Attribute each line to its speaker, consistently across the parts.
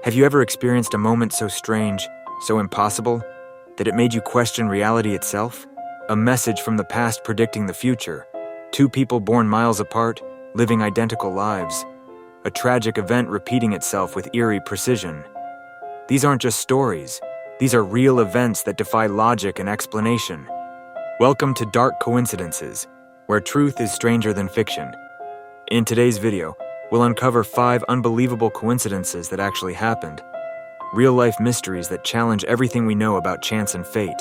Speaker 1: Have you ever experienced a moment so strange, so impossible, that it made you question reality itself? A message from the past predicting the future. Two people born miles apart, living identical lives. A tragic event repeating itself with eerie precision. These aren't just stories. These are real events that defy logic and explanation. Welcome to Dark Coincidences, where truth is stranger than fiction. In today's video, we'll uncover 5 unbelievable coincidences that actually happened. Real-life mysteries that challenge everything we know about chance and fate.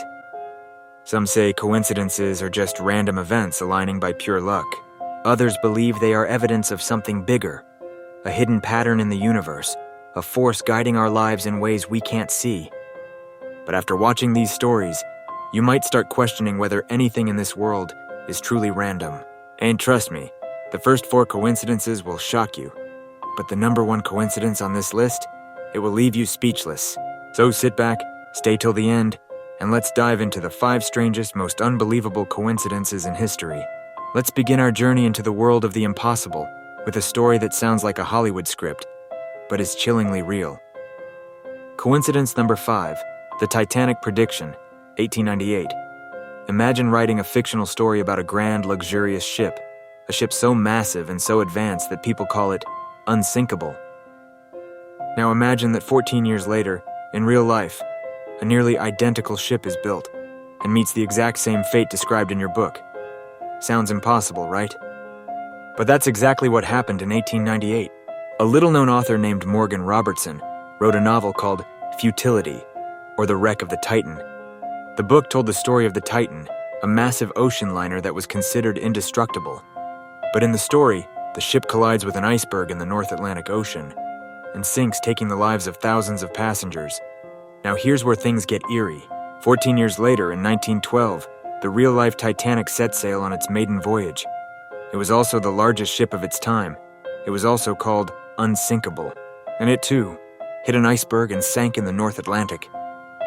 Speaker 1: Some say coincidences are just random events aligning by pure luck. Others believe they are evidence of something bigger, a hidden pattern in the universe, a force guiding our lives in ways we can't see. But after watching these stories, you might start questioning whether anything in this world is truly random. And trust me, the first 4 coincidences will shock you. But the number 1 coincidence on this list, it will leave you speechless. So sit back, stay till the end, and let's dive into the 5 strangest, most unbelievable coincidences in history. Let's begin our journey into the world of the impossible with a story that sounds like a Hollywood script, but is chillingly real. Coincidence number 5, the Titanic prediction, 1898. Imagine writing a fictional story about a grand, luxurious ship, a ship so massive and so advanced that people call it unsinkable. Now imagine that 14 years later, in real life, a nearly identical ship is built and meets the exact same fate described in your book. Sounds impossible, right? But that's exactly what happened in 1898. A little-known author named Morgan Robertson wrote a novel called Futility, or The Wreck of the Titan. The book told the story of the Titan, a massive ocean liner that was considered indestructible. But in the story, the ship collides with an iceberg in the North Atlantic Ocean and sinks, taking the lives of thousands of passengers. Now here's where things get eerie. 14 years later, in 1912, the real-life Titanic set sail on its maiden voyage. It was also the largest ship of its time. It was also called unsinkable. And it too hit an iceberg and sank in the North Atlantic.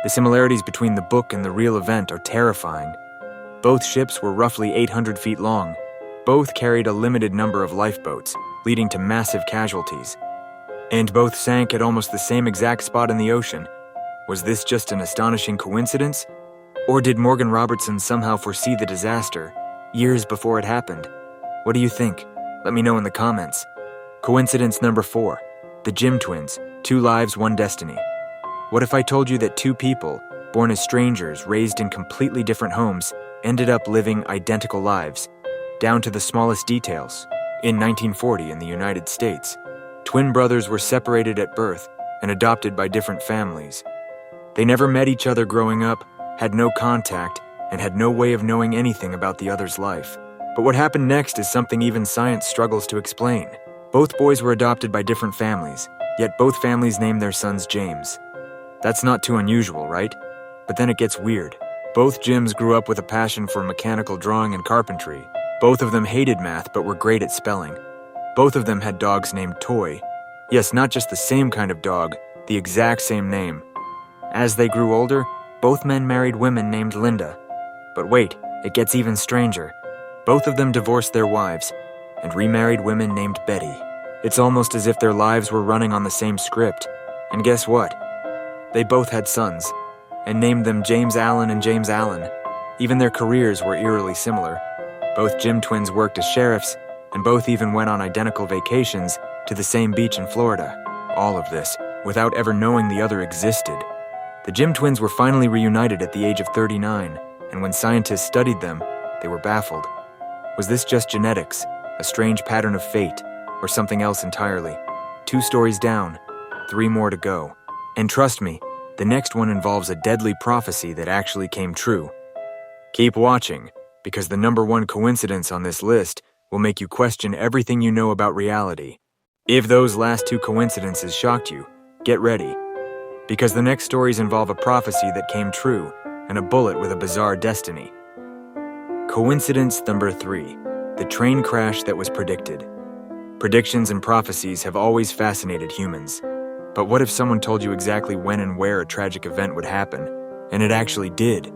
Speaker 1: The similarities between the book and the real event are terrifying. Both ships were roughly 800 feet long. Both carried a limited number of lifeboats, leading to massive casualties. And both sank at almost the same exact spot in the ocean. Was this just an astonishing coincidence? Or did Morgan Robertson somehow foresee the disaster years before it happened? What do you think? Let me know in the comments. Coincidence number 4, the Jim twins, 2 lives, 1 destiny. What if I told you that 2 people, born as strangers, raised in completely different homes, ended up living identical lives, down to the smallest details? In 1940 in the United States, twin brothers were separated at birth and adopted by different families. They never met each other growing up, had no contact, and had no way of knowing anything about the other's life. But what happened next is something even science struggles to explain. Both boys were adopted by different families, yet both families named their sons James. That's not too unusual, right? But then it gets weird. Both Jims grew up with a passion for mechanical drawing and carpentry. Both of them hated math but were great at spelling. Both of them had dogs named Toy. Yes, not just the same kind of dog, the exact same name. As they grew older, both men married women named Linda. But wait, it gets even stranger. Both of them divorced their wives and remarried women named Betty. It's almost as if their lives were running on the same script. And guess what? They both had sons, and named them James Allen and James Allen. Even their careers were eerily similar. Both Jim twins worked as sheriffs, and both even went on identical vacations to the same beach in Florida. All of this without ever knowing the other existed. The Jim twins were finally reunited at the age of 39, and when scientists studied them, they were baffled. Was this just genetics, a strange pattern of fate, or something else entirely? 2 stories down, 3 more to go. And trust me, the next one involves a deadly prophecy that actually came true. Keep watching, because the number 1 coincidence on this list will make you question everything you know about reality. If those last 2 coincidences shocked you, get ready. Because the next stories involve a prophecy that came true and a bullet with a bizarre destiny. Coincidence number 3, the train crash that was predicted. Predictions and prophecies have always fascinated humans. But what if someone told you exactly when and where a tragic event would happen, and it actually did?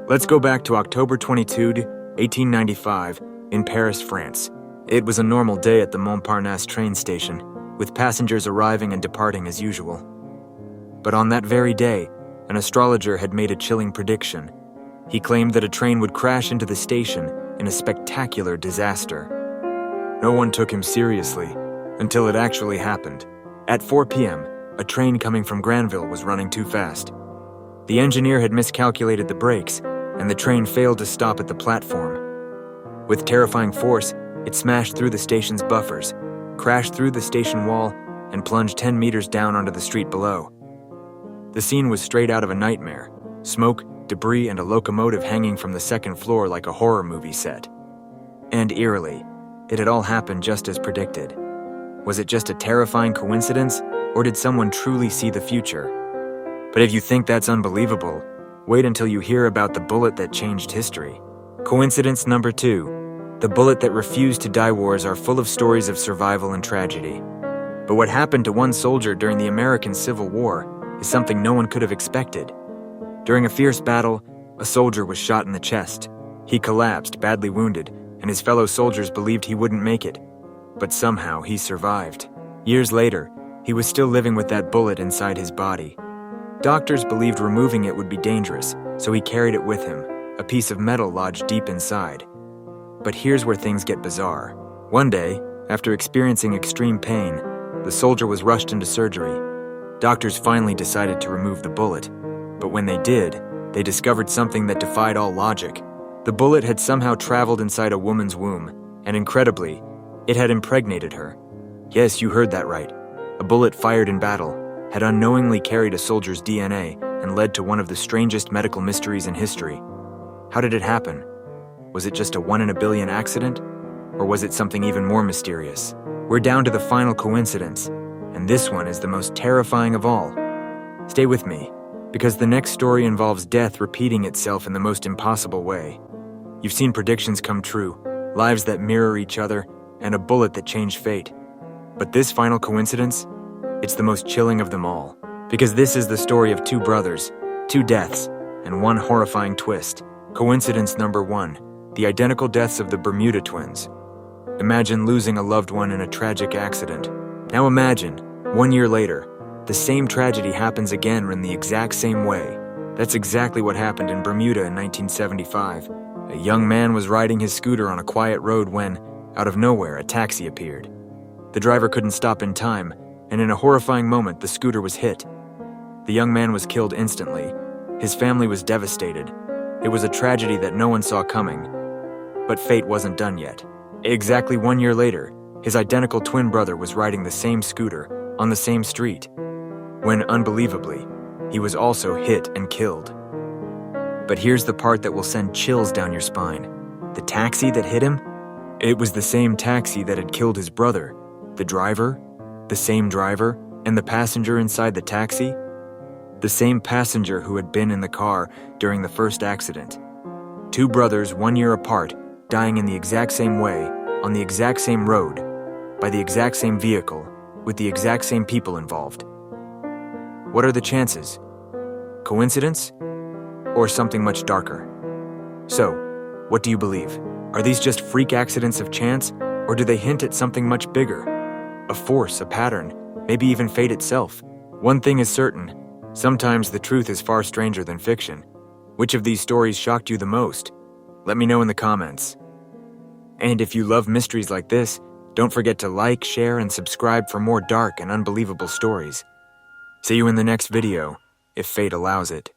Speaker 1: Let's go back to October 22, 1895, in Paris, France. It was a normal day at the Montparnasse train station, with passengers arriving and departing as usual. But on that very day, an astrologer had made a chilling prediction. He claimed that a train would crash into the station in a spectacular disaster. No one took him seriously until it actually happened. At 4 p.m., a train coming from Granville was running too fast. The engineer had miscalculated the brakes, and the train failed to stop at the platform. With terrifying force, it smashed through the station's buffers, crashed through the station wall, and plunged 10 meters down onto the street below. The scene was straight out of a nightmare: smoke, debris, and a locomotive hanging from the second floor like a horror movie set. And eerily, it had all happened just as predicted. Was it just a terrifying coincidence, or did someone truly see the future? But if you think that's unbelievable, wait until you hear about the bullet that changed history. Coincidence number 2. The bullet that refused to die wars are full of stories of survival and tragedy. But what happened to one soldier during the American Civil War is something no one could have expected. During a fierce battle, a soldier was shot in the chest. He collapsed, badly wounded, and his fellow soldiers believed he wouldn't make it. But somehow he survived. Years later, he was still living with that bullet inside his body. Doctors believed removing it would be dangerous, so he carried it with him, a piece of metal lodged deep inside. But here's where things get bizarre. One day, after experiencing extreme pain, the soldier was rushed into surgery. Doctors finally decided to remove the bullet. But when they did, they discovered something that defied all logic. The bullet had somehow traveled inside a woman's womb, and incredibly, it had impregnated her. Yes, you heard that right. A bullet fired in battle had unknowingly carried a soldier's DNA and led to one of the strangest medical mysteries in history. How did it happen? Was it just a 1 in a billion accident? Or was it something even more mysterious? We're down to the final coincidence, and this one is the most terrifying of all. Stay with me, because the next story involves death repeating itself in the most impossible way. You've seen predictions come true, lives that mirror each other, and a bullet that changed fate. But this final coincidence, it's the most chilling of them all, because this is the story of 2 brothers, 2 deaths, and one horrifying twist. Coincidence number 1, the identical deaths of the Bermuda twins. Imagine losing a loved one in a tragic accident. Now imagine, 1 year later, the same tragedy happens again in the exact same way. That's exactly what happened in Bermuda in 1975. A young man was riding his scooter on a quiet road when, out of nowhere, a taxi appeared. The driver couldn't stop in time, and in a horrifying moment, the scooter was hit. The young man was killed instantly. His family was devastated. It was a tragedy that no one saw coming. But fate wasn't done yet. Exactly 1 year later, his identical twin brother was riding the same scooter on the same street, when, unbelievably, he was also hit and killed. But here's the part that will send chills down your spine. The taxi that hit him? It was the same taxi that had killed his brother. The driver? The same driver? And the passenger inside the taxi? The same passenger who had been in the car during the first accident. 2 brothers 1 year apart, dying in the exact same way, on the exact same road, by the exact same vehicle, with the exact same people involved. What are the chances? Coincidence? Or something much darker? So, what do you believe? Are these just freak accidents of chance, or do they hint at something much bigger? A force, a pattern, maybe even fate itself. One thing is certain, sometimes the truth is far stranger than fiction. Which of these stories shocked you the most? Let me know in the comments. And if you love mysteries like this, don't forget to like, share, and subscribe for more dark and unbelievable stories. See you in the next video, if fate allows it.